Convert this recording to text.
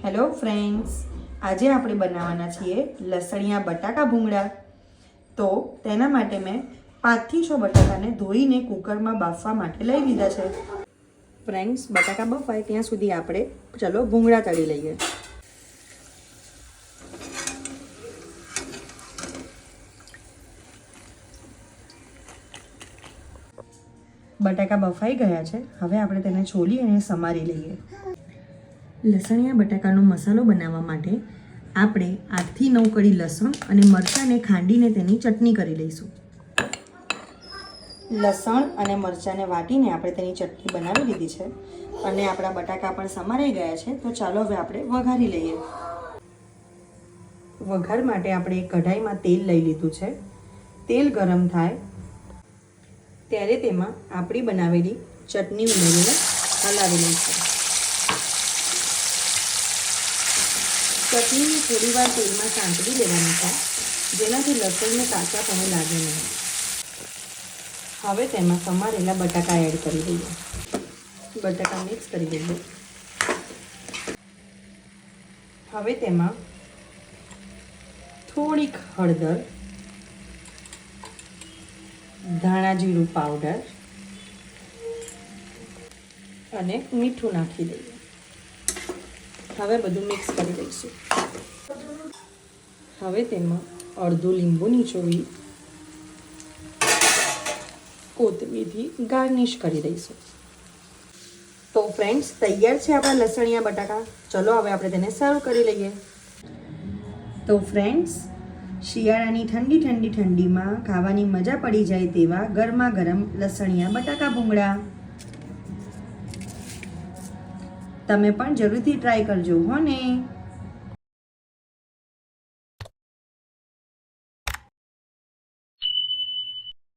Hello friends, આજે આપણે બનાવવાના છીએ લસણિયા બટાકા ભૂંગળા. તો તેના માટે મેં 5 થી 6 બટાકાને ધોઈને કુકરમાં બાફવા માટે લઈ લીધા છે. ફ્રેન્ડ્સ, બટાકા બફાય ત્યાં સુધી આપણે ચલો ભૂંગળા તળી લઈએ. બટાકા બફાઈ ગયા છે. હવે આપણે તેને છોલી અને સમારી લઈએ. લસણિયા બટાકાનો મસાલો બનાવવા માટે આપણે 8 થી 9 કળી લસણ અને મરચાંને ખાંડીને તેની ચટણી કરી લઈશું. લસણ અને મરચાંને વાટીને આપણે તેની ચટણી બનાવી લીધી છે અને આપણા બટાકા પણ સમારાઈ ગયા છે. તો ચાલો હવે આપણે વઘારી લઈએ. વઘાર માટે આપણે એક કઢાઈમાં તેલ લઈ લીધું છે. તેલ ગરમ થાય ત્યારે તેમાં આપણી બનાવેલી ચટણી ઉમેરીને હલાવી લઈશું. ચટણીને થોડી વાર તેલમાં સાંતળી લેવાની છે, જેનાથી લસણને કાચાપણું લાગે નહીં. હવે તેમાં સમારેલા બટાકા એડ કરી દઈએ. બટાકા મિક્સ કરી દઈએ. હવે તેમાં થોડીક હળદર, ધાણા જીરું પાવડર અને મીઠું નાખી દઈએ. હવે બધું મિક્સ કરી દઈશું. હવે તેમાં અડધું લીંબુ નીચોવી કોથમીરથી ગાર્નિશ કરી દઈશું. તો ફ્રેન્ડ્સ, તૈયાર છે આપણા લસણિયા બટાકા. ચલો હવે આપણે તેને સર્વ કરી લઈએ. તો ફ્રેન્ડ્સ, શિયાળાની ઠંડીમાં ખાવાની મજા પડી જાય તેવા ગરમા ગરમ લસણિયા બટાકા ભૂંગળા. તમે પણ જરૂરથી ટ્રાય કરજો હો ને.